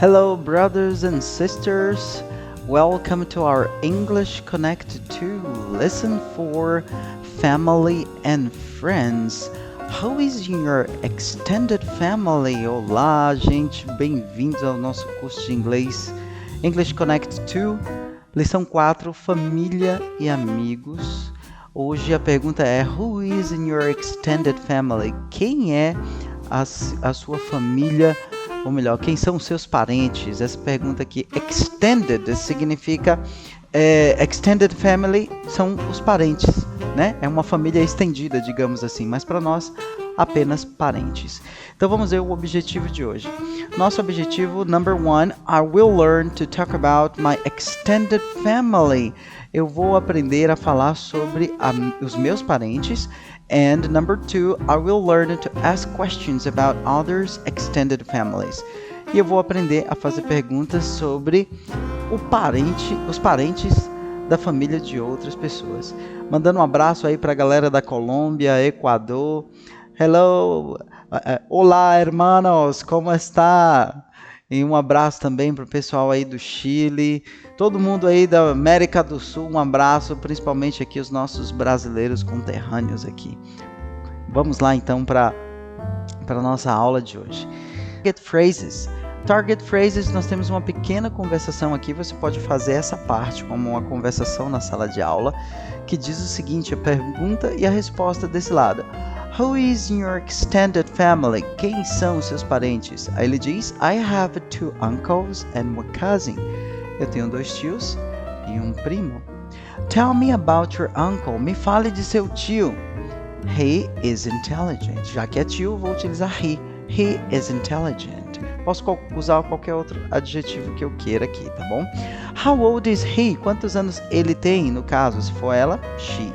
Hello, brothers and sisters. Welcome to our English Connect 2 lesson for family and friends. How is your extended family? Olá, gente, bem-vindos ao nosso curso de inglês English Connect 2, lição 4, família e amigos. Hoje a pergunta é: Who is in your extended family? Quem é a sua família? Ou melhor, quem são os seus parentes? Essa pergunta aqui, extended, significa extended family são os parentes, né? É uma família estendida, digamos assim, mas para nós, apenas parentes. Então vamos ver o objetivo de hoje. Nosso objetivo, number 1, I will learn to talk about my extended family. Eu vou aprender a falar sobre os meus parentes. And number 2, I will learn to ask questions about others' extended families. E eu vou aprender a fazer perguntas sobre os parentes da família de outras pessoas. Mandando um abraço aí para a galera da Colômbia, Equador. Hello, olá, hermanos, como está? E um abraço também para o pessoal aí do Chile, todo mundo aí da América do Sul, um abraço, principalmente aqui os nossos brasileiros conterrâneos aqui. Vamos lá então para a nossa aula de hoje. Target phrases. Target phrases, nós temos uma pequena conversação aqui, você pode fazer essa parte como uma conversação na sala de aula, que diz o seguinte, a pergunta e a resposta desse lado. Who is in your extended family? Quem são os seus parentes? Aí ele diz, I have 2 uncles and 1 cousin. Eu tenho 2 tios e um primo. Tell me about your uncle. Me fale de seu tio. He is intelligent. Já que é tio, vou utilizar he. He is intelligent. Posso usar qualquer outro adjetivo que eu queira aqui, tá bom? How old is he? Quantos anos ele tem? No caso, se for ela, she.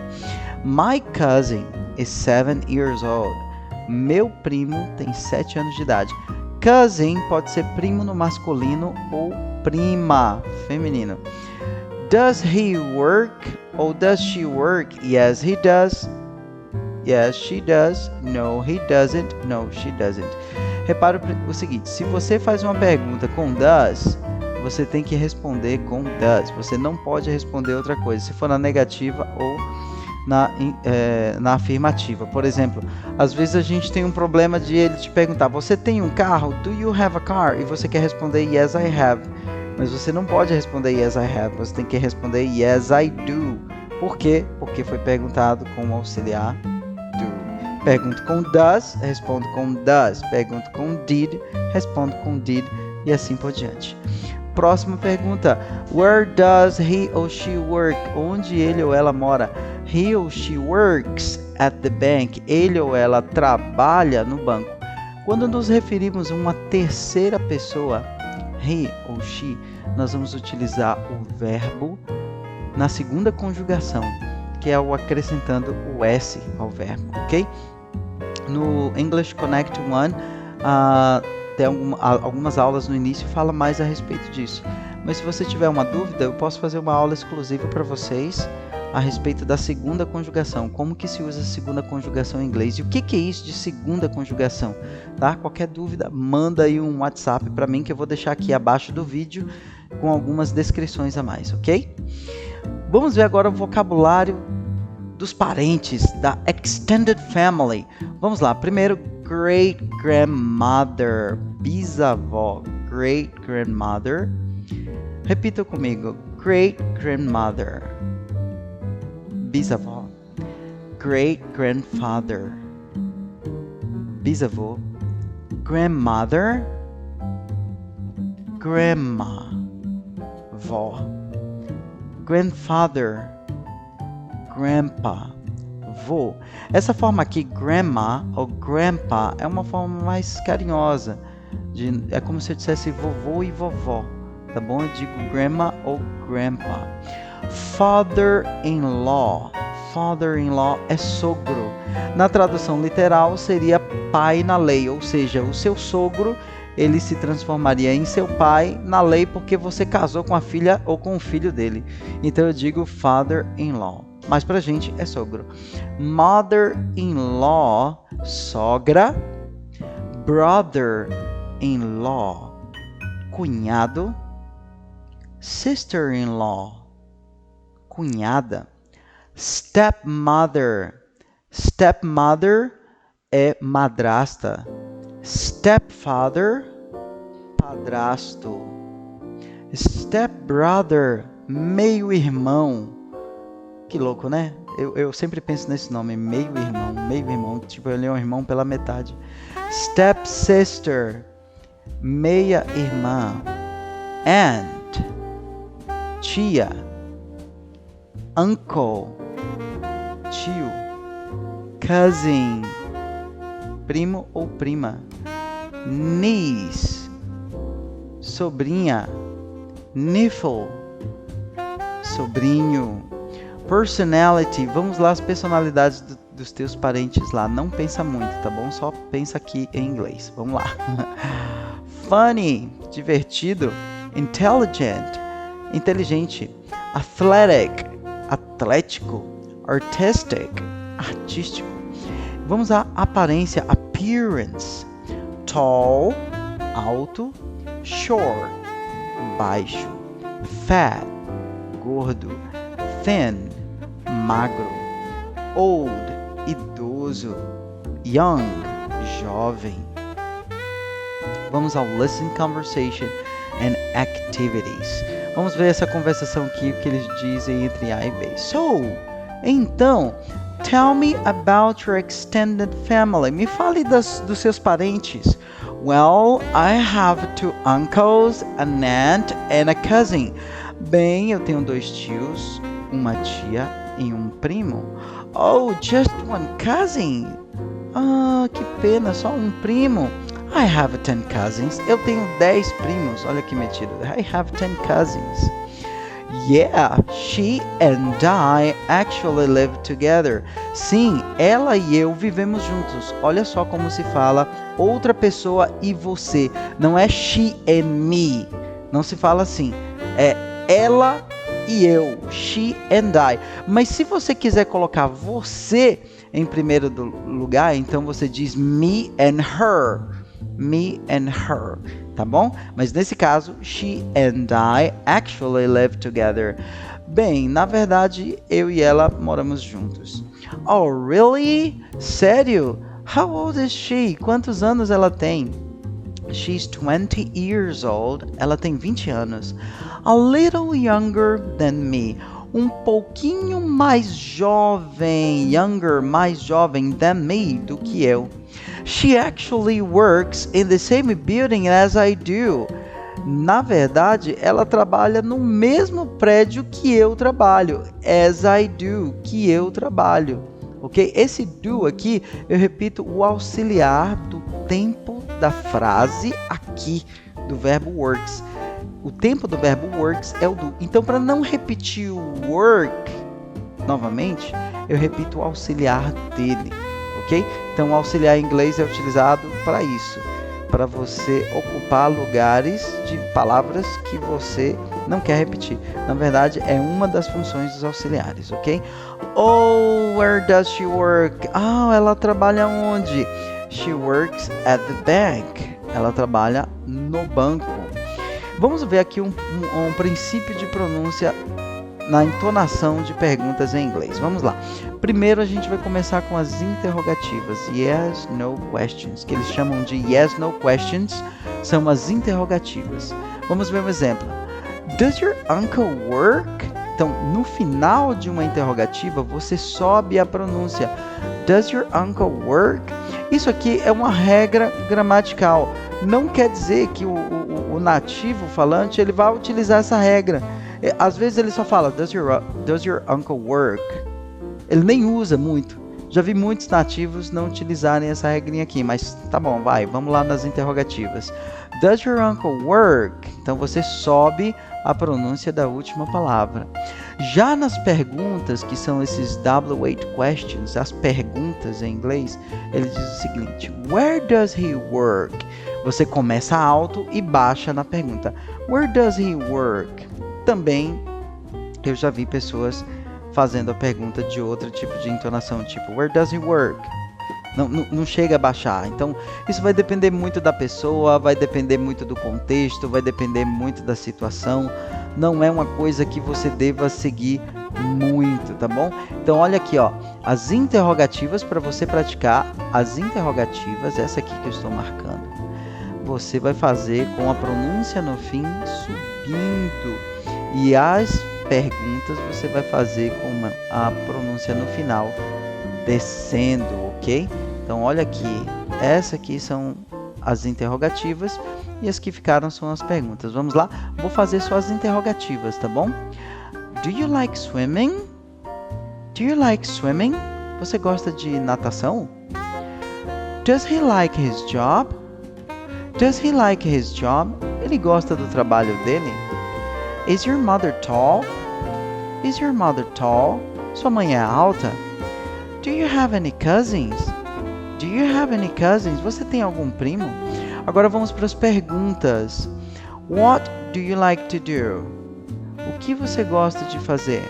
My cousin is 7 years old. Meu primo tem 7 anos de idade. Cousin pode ser primo no masculino ou prima feminino. Does he work or does she work? Yes, he does. Yes, she does. No, he doesn't. No, she doesn't. Repara o seguinte, se você faz uma pergunta com does, você tem que responder com does. Você não pode responder outra coisa, se for na negativa ou na afirmativa. Por exemplo, às vezes a gente tem um problema de ele te perguntar, você tem um carro? Do you have a car? E você quer responder yes, I have. Mas você não pode responder yes, I have. Você tem que responder yes, I do. Por quê? Porque foi perguntado com o auxiliar do. Pergunto com does, respondo com does. Pergunto com did, respondo com did. E assim por diante. Próxima pergunta. Where does he or she work? Onde ele ou ela mora? He or she works at the bank. Ele ou ela trabalha no banco. Quando nos referimos a uma terceira pessoa, he ou she, nós vamos utilizar o verbo na segunda conjugação, que é o acrescentando o S ao verbo, ok? No English Connect 1, tem algumas aulas no início fala mais a respeito disso. Mas se você tiver uma dúvida, eu posso fazer uma aula exclusiva para vocês a respeito da segunda conjugação. Como que se usa a segunda conjugação em inglês? E o que é isso de segunda conjugação? Tá? Qualquer dúvida, manda aí um WhatsApp para mim que eu vou deixar aqui abaixo do vídeo com algumas descrições a mais, ok? Vamos ver agora o vocabulário dos parentes, da extended family. Vamos lá, primeiro, great grandmother, bisavó, great grandmother. Repita comigo, great grandmother, bisavó, great grandfather, bisavô, grandmother, grandma, vó, grandfather, grandpa, vô. Essa forma aqui, grandma ou grandpa, é uma forma mais carinhosa. É como se eu dissesse vovô e vovó, tá bom? Eu digo grandma ou grandpa. Father-in-law. Father-in-law é sogro. Na tradução literal seria pai na lei, ou seja, o seu sogro, ele se transformaria em seu pai na lei porque você casou com a filha ou com o filho dele. Então eu digo father-in-law. Mas pra gente é sogro. Mother-in-law, sogra. Brother-in-law, cunhado. Sister-in-law, cunhada. Stepmother, stepmother é madrasta. Stepfather, padrasto. Stepbrother, meio-irmão. Que louco, né? Eu sempre penso nesse nome, meio-irmão. Tipo, ele é um irmão pela metade. Stepsister, meia-irmã. Aunt, tia. Uncle, tio. Cousin, primo ou prima. Niece, sobrinha. Nephew, sobrinho. Personality, vamos lá as personalidades dos teus parentes lá. Não pensa muito, tá bom? Só pensa aqui em inglês. Vamos lá. Funny, divertido. Intelligent, inteligente. Athletic, atlético. Artistic, artístico. Vamos à aparência, appearance. Tall, alto. Short, baixo. Fat, gordo. Thin, magro. Old, idoso. Young, jovem. Vamos ao listen, conversation and activities. Vamos ver essa conversação aqui, o que eles dizem entre A e B. So, então, tell me about your extended family. Me fale dos seus parentes. Well, I have 2 uncles, an aunt and a cousin. Bem, eu tenho 2 tios, uma tia e um primo. Oh, just one cousin. Ah, que pena, só um primo. I have 10 cousins. Eu tenho 10 primos. Olha que metido. I have 10 cousins. Yeah, she and I actually live together. Sim, ela e eu vivemos juntos. Olha só como se fala outra pessoa e você. Não é she and me. Não se fala assim. É ela e eu. She and I. Mas se você quiser colocar você em primeiro lugar, então você diz me and her. Me and her, tá bom? Mas nesse caso, she and I actually live together. Bem, na verdade, eu e ela moramos juntos. Oh, really? Sério? How old is she? Quantos anos ela tem? She's 20 years old. Ela tem 20 anos. A little younger than me. Um pouquinho mais jovem. Younger, mais jovem than me, do que eu. She actually works in the same building as I do. Na verdade, ela trabalha no mesmo prédio que eu trabalho. As I do, que eu trabalho. Ok? Esse do aqui, eu repito o auxiliar do tempo da frase aqui, do verbo works. O tempo do verbo works é o do. Então, para não repetir o work novamente, eu repito o auxiliar dele. Ok? Então, o auxiliar em inglês é utilizado para isso, para você ocupar lugares de palavras que você não quer repetir. Na verdade, é uma das funções dos auxiliares, ok? Oh, where does she work? Ah, ela trabalha onde? She works at the bank. Ela trabalha no banco. Vamos ver aqui um princípio de pronúncia na entonação de perguntas em inglês. Vamos lá. Primeiro a gente vai começar com as interrogativas, yes, no questions, que eles chamam de yes, no questions, são as interrogativas. Vamos ver um exemplo. Does your uncle work? Então, no final de uma interrogativa, você sobe a pronúncia. Does your uncle work? Isso aqui é uma regra gramatical. Não quer dizer que o nativo falante ele vai utilizar essa regra. Às vezes ele só fala, does your uncle work? Ele nem usa muito. Já vi muitos nativos não utilizarem essa regrinha aqui, mas tá bom, vamos lá nas interrogativas. Does your uncle work? Então você sobe a pronúncia da última palavra. Já nas perguntas, que são esses W8 questions, as perguntas em inglês, ele diz o seguinte, where does he work? Você começa alto e baixa na pergunta. Where does he work? Também eu já vi pessoas fazendo a pergunta de outro tipo de entonação, tipo, where does he work? Não chega a baixar. Então, isso vai depender muito da pessoa, vai depender muito do contexto, vai depender muito da situação. Não é uma coisa que você deva seguir muito, tá bom? Então, olha aqui, ó, as interrogativas para você praticar. As interrogativas, essa aqui que eu estou marcando, você vai fazer com a pronúncia no fim subindo. E as perguntas você vai fazer com a pronúncia no final descendo, ok? Então, olha aqui, essa aqui são as interrogativas e as que ficaram são as perguntas. Vamos lá? Vou fazer só as interrogativas, tá bom? Do you like swimming? Do you like swimming? Você gosta de natação? Does he like his job? Does he like his job? Ele gosta do trabalho dele? Is your mother tall? Is your mother tall? Sua mãe é alta? Do you have any cousins? Do you have any cousins? Você tem algum primo? Agora vamos para as perguntas. What do you like to do? O que você gosta de fazer?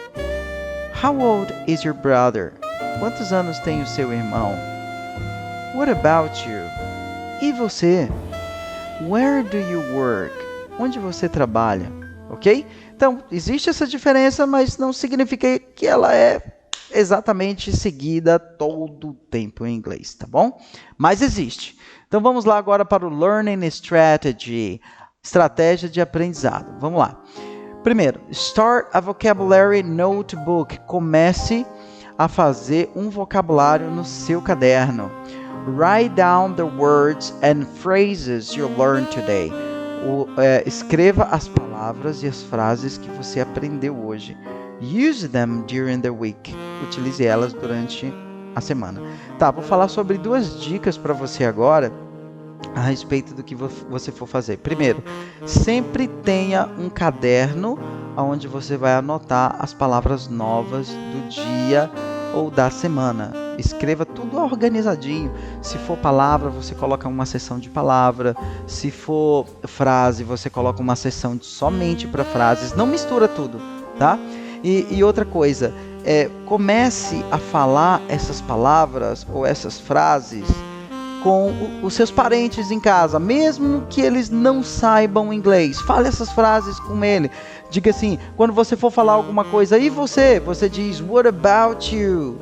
How old is your brother? Quantos anos tem o seu irmão? What about you? E você? Where do you work? Onde você trabalha? Ok? Então, existe essa diferença, mas não significa que ela é exatamente seguida todo o tempo em inglês, tá bom? Mas existe. Então, vamos lá agora para o Learning Strategy, estratégia de aprendizado. Vamos lá. Primeiro, start a vocabulary notebook. Comece a fazer um vocabulário no seu caderno. Write down the words and phrases you learned today. Escreva as palavras e as frases que você aprendeu hoje. Use them during the week. Utilize elas durante a semana. Tá, vou falar sobre 2 dicas para você agora a respeito do que você for fazer. Primeiro, sempre tenha um caderno onde você vai anotar as palavras novas do dia ou da semana. Escreva tudo organizadinho. Se for palavra, você coloca uma seção de palavra. Se for frase, você coloca uma seção somente para frases. Não mistura tudo, tá? E outra coisa, comece a falar essas palavras ou essas frases com os seus parentes em casa, mesmo que eles não saibam inglês. Fale essas frases com ele. Diga assim, quando você for falar alguma coisa, e você? Você diz, what about you?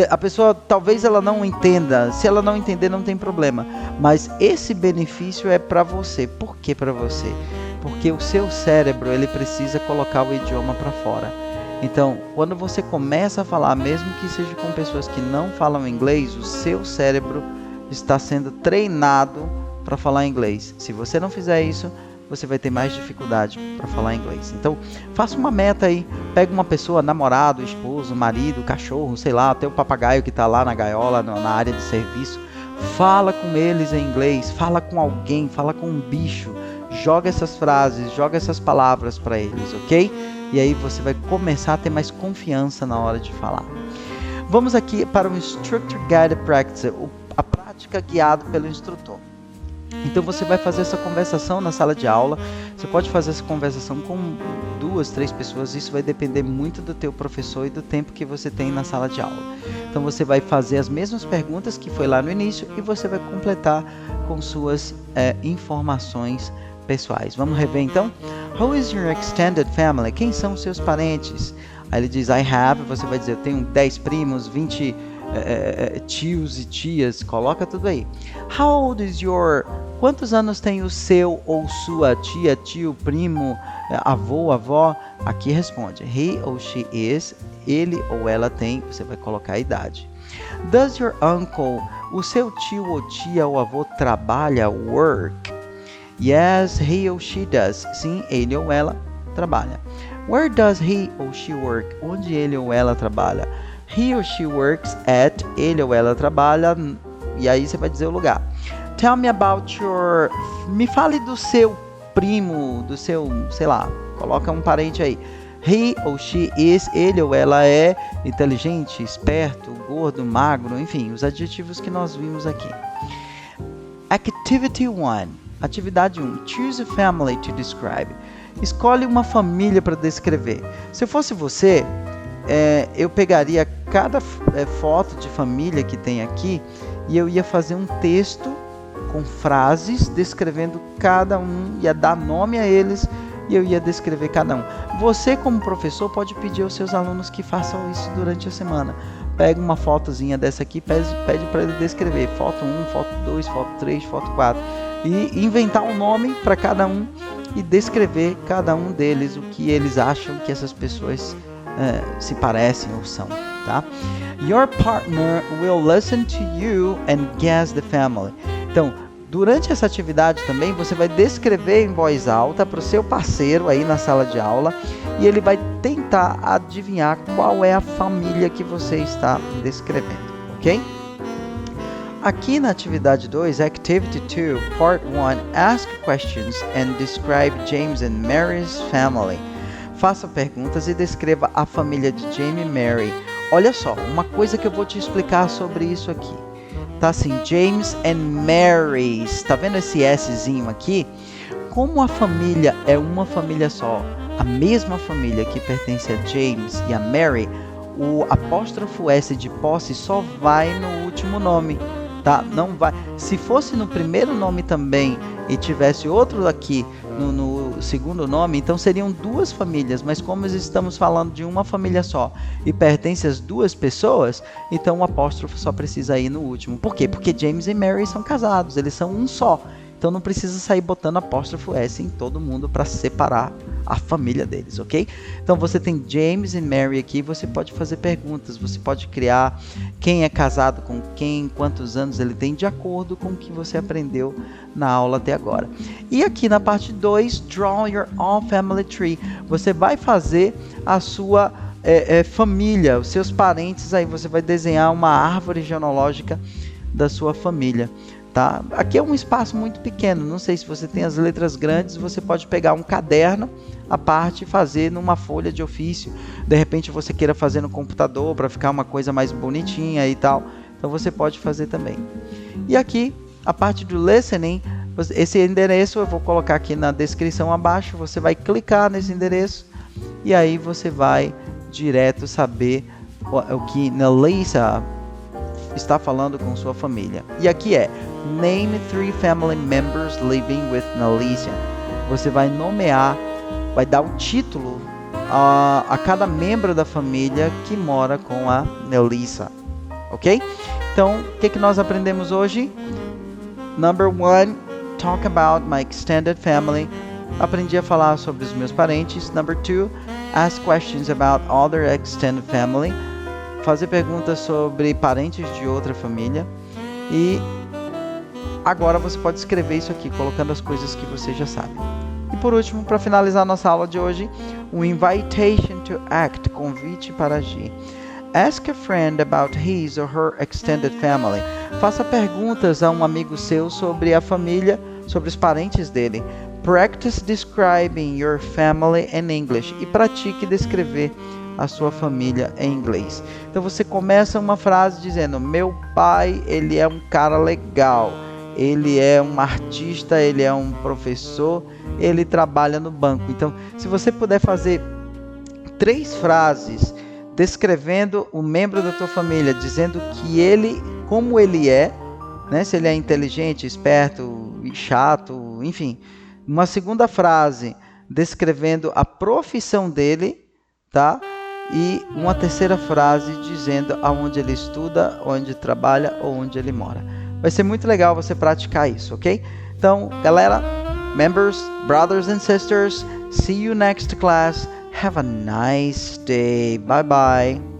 A pessoa, talvez ela não entenda. Se ela não entender, não tem problema. Mas esse benefício é para você. Por que para você? Porque o seu cérebro, ele precisa colocar o idioma para fora. Então, quando você começa a falar, mesmo que seja com pessoas que não falam inglês, o seu cérebro está sendo treinado para falar inglês. Se você não fizer isso, você vai ter mais dificuldade para falar inglês. Então, faça uma meta aí. Pega uma pessoa, namorado, esposo, marido, cachorro, sei lá, até o papagaio que está lá na gaiola, na área de serviço. Fala com eles em inglês, fala com alguém, fala com um bicho. Joga essas frases, joga essas palavras para eles, ok? E aí você vai começar a ter mais confiança na hora de falar. Vamos aqui para o Instructor Guided Practice, a prática guiada pelo instrutor. Então você vai fazer essa conversação na sala de aula. Você pode fazer essa conversação com 2, 3 pessoas. Isso vai depender muito do teu professor e do tempo que você tem na sala de aula. Então você vai fazer as mesmas perguntas que foi lá no início e você vai completar com suas informações pessoais. Vamos rever então? Who is your extended family? Quem são os seus parentes? Aí ele diz, I have. Você vai dizer, eu tenho 10 primos, 20 tios e tias. Coloca tudo aí. How old is your... Quantos anos tem o seu ou sua tia, tio, primo, avô, avó? Aqui responde, he or she is. Ele ou ela tem. Você vai colocar a idade. Does your uncle, o seu tio ou tia ou avô trabalha, work? Yes, he or she does. Sim, ele ou ela trabalha. Where does he or she work? Onde ele ou ela trabalha? He or she works at. Ele ou ela trabalha. E aí você vai dizer o lugar. Tell me about your... Me fale do seu primo, do seu, sei lá, coloca um parente aí. He or she is. Ele ou ela é inteligente, esperto, gordo, magro, enfim, os adjetivos que nós vimos aqui. Activity 1. Atividade 1. Choose a family to describe. Escolhe uma família para descrever. Se eu fosse você, eu pegaria cada foto de família que tem aqui e eu ia fazer um texto com frases descrevendo cada um, ia dar nome a eles e eu ia descrever cada um. Você, como professor, pode pedir aos seus alunos que façam isso durante a semana. Pega uma fotozinha dessa aqui, pede para ele descrever foto 1, foto 2, foto 3, foto 4 e inventar um nome para cada um e descrever cada um deles, o que eles acham que essas pessoas se parecem ou são, tá? Your partner will listen to you and guess the family. Então, durante essa atividade também, você vai descrever em voz alta para o seu parceiro aí na sala de aula e ele vai tentar adivinhar qual é a família que você está descrevendo, ok? Aqui na atividade 2, Activity 2, Part 1, Ask Questions and Describe James and Mary's Family. Faça perguntas e descreva a família de James e Mary. Olha só, uma coisa que eu vou te explicar sobre isso aqui. Tá assim, James and Mary's. Tá vendo esse Szinho aqui? Como a família é uma família só, a mesma família que pertence a James e a Mary, o apóstrofo S de posse só vai no último nome, tá? Não vai. Se fosse no primeiro nome também e tivesse outro aqui no segundo nome, então seriam duas famílias, mas como estamos falando de uma família só e pertence às duas pessoas, então o apóstrofo só precisa ir no último. Por quê? Porque James e Mary são casados, eles são um só. Então não precisa sair botando apóstrofo S em todo mundo para separar a família deles, ok? Então você tem James e Mary aqui, você pode fazer perguntas, você pode criar quem é casado com quem, quantos anos ele tem, de acordo com o que você aprendeu na aula até agora. E aqui na parte 2, Draw Your All Family Tree. Você vai fazer a sua família, os seus parentes, aí você vai desenhar uma árvore genealógica da sua família. Tá? Aqui é um espaço muito pequeno, não sei se você tem as letras grandes, você pode pegar um caderno à parte e fazer numa folha de ofício. De repente você queira fazer no computador para ficar uma coisa mais bonitinha e tal, então você pode fazer também. E aqui, a parte do listening, esse endereço eu vou colocar aqui na descrição abaixo, você vai clicar nesse endereço e aí você vai direto saber o que Nelisa está falando com sua família. E aqui é Name 3 family members living with Nelisa. Você vai nomear, vai dar o título a cada membro da família que mora com a Nelisa, ok? Então, o que nós aprendemos hoje? Number 1, talk about my extended family. Aprendi a falar sobre os meus parentes. Number 2, ask questions about other extended family. Fazer perguntas sobre parentes de outra família. E agora você pode escrever isso aqui, colocando as coisas que você já sabe. E por último, para finalizar nossa aula de hoje, um invitation to act, convite para agir. Ask a friend about his or her extended family. Faça perguntas a um amigo seu sobre a família, sobre os parentes dele. Practice describing your family in English. E pratique descrever a sua família em inglês. Então você começa uma frase dizendo: meu pai, ele é um cara legal, ele é um artista, ele é um professor, ele trabalha no banco. Então, se você puder fazer 3 frases descrevendo o membro da tua família, dizendo que ele, como ele é, né? Se ele é inteligente, esperto, chato, enfim. Uma segunda frase descrevendo a profissão dele, tá? E uma terceira frase dizendo aonde ele estuda, onde trabalha ou onde ele mora. Vai ser muito legal você praticar isso, ok? Então, galera, members, brothers and sisters, see you next class. Have a nice day. Bye bye.